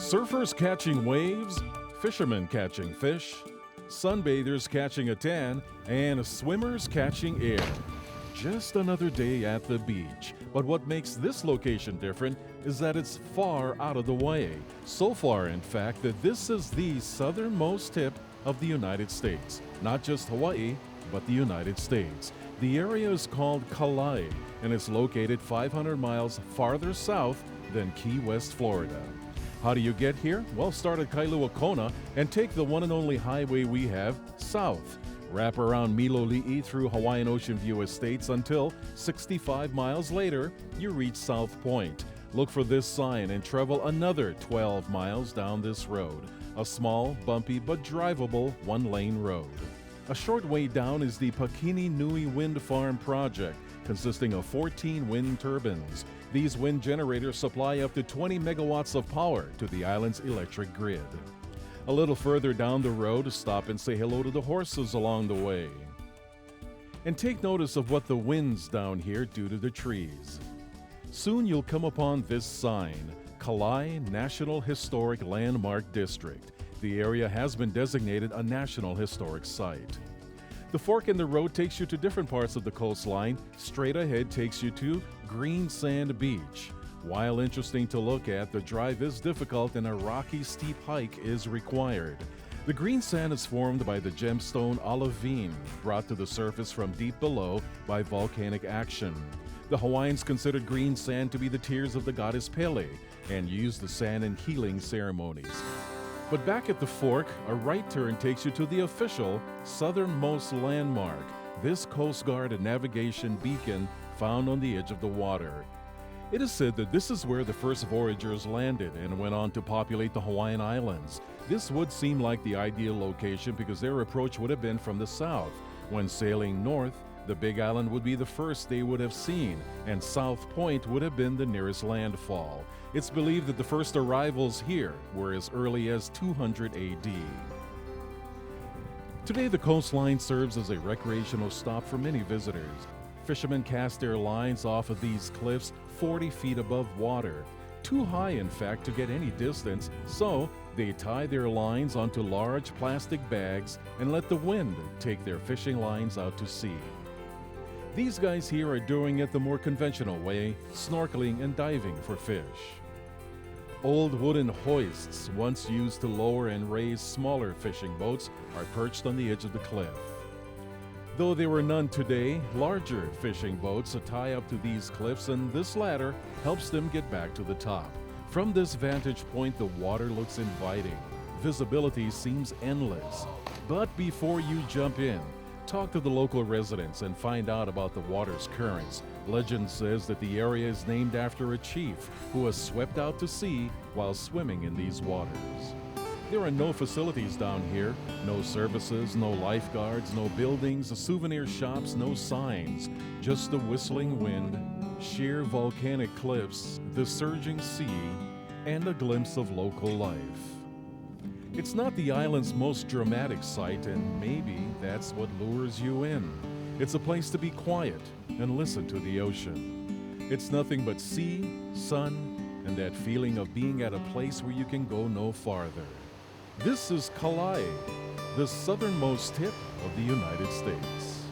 Surfers catching waves, fishermen catching fish, sunbathers catching a tan, and swimmers catching air. Just another day at the beach. But what makes this location different is that it's far out of the way. So far, in fact, that this is the southernmost tip of the United States. Not just Hawaii, but the United States. The area is called Kauai, and it's located 500 miles farther south than Key West, Florida. How do you get here? Well, start at Kailua Kona and take the one and only highway we have, south. Wrap around Miloli'i through Hawaiian Ocean View Estates until 65 miles later, you reach South Point. Look for this sign and travel another 12 miles down this road. A small, bumpy, but drivable one-lane road. A short way down is the Pacini Nui Wind Farm project, consisting of 14 wind turbines. These wind generators supply up to 20 megawatts of power to the island's electric grid. A little further down the road, stop and say hello to the horses along the way. And take notice of what the wind's down here due to the trees. Soon you'll come upon this sign, Kauai National Historic Landmark District. The area has been designated a National Historic Site. The fork in the road takes you to different parts of the coastline. Straight ahead takes you to Green Sand Beach. While interesting to look at, the drive is difficult and a rocky, steep hike is required. The green sand is formed by the gemstone olivine, brought to the surface from deep below by volcanic action. The Hawaiians considered green sand to be the tears of the goddess Pele and used the sand in healing ceremonies. But back at the fork, a right turn takes you to the official southernmost landmark, this Coast Guard navigation beacon found on the edge of the water. It is said that this is where the first voyagers landed and went on to populate the Hawaiian Islands. This would seem like the ideal location because their approach would have been from the south. When sailing north, the Big Island would be the first they would have seen, and South Point would have been the nearest landfall. It's believed that the first arrivals here were as early as 200 AD. Today, the coastline serves as a recreational stop for many visitors. Fishermen cast their lines off of these cliffs 40 feet above water. Too high, in fact, to get any distance, so they tie their lines onto large plastic bags and let the wind take their fishing lines out to sea. These guys here are doing it the more conventional way, snorkeling and diving for fish. Old wooden hoists, once used to lower and raise smaller fishing boats, are perched on the edge of the cliff. Though there were none today, larger fishing boats tie up to these cliffs, and this ladder helps them get back to the top. From this vantage point, the water looks inviting. Visibility seems endless. But before you jump in, talk to the local residents and find out about the water's currents. Legend says that the area is named after a chief who was swept out to sea while swimming in these waters. There are no facilities down here, no services, no lifeguards, no buildings, souvenir shops, no signs, just the whistling wind, sheer volcanic cliffs, the surging sea, and a glimpse of local life. It's not the island's most dramatic sight, and maybe that's what lures you in. It's a place to be quiet and listen to the ocean. It's nothing but sea, sun, and that feeling of being at a place where you can go no farther. This is Kauai, the southernmost tip of the United States.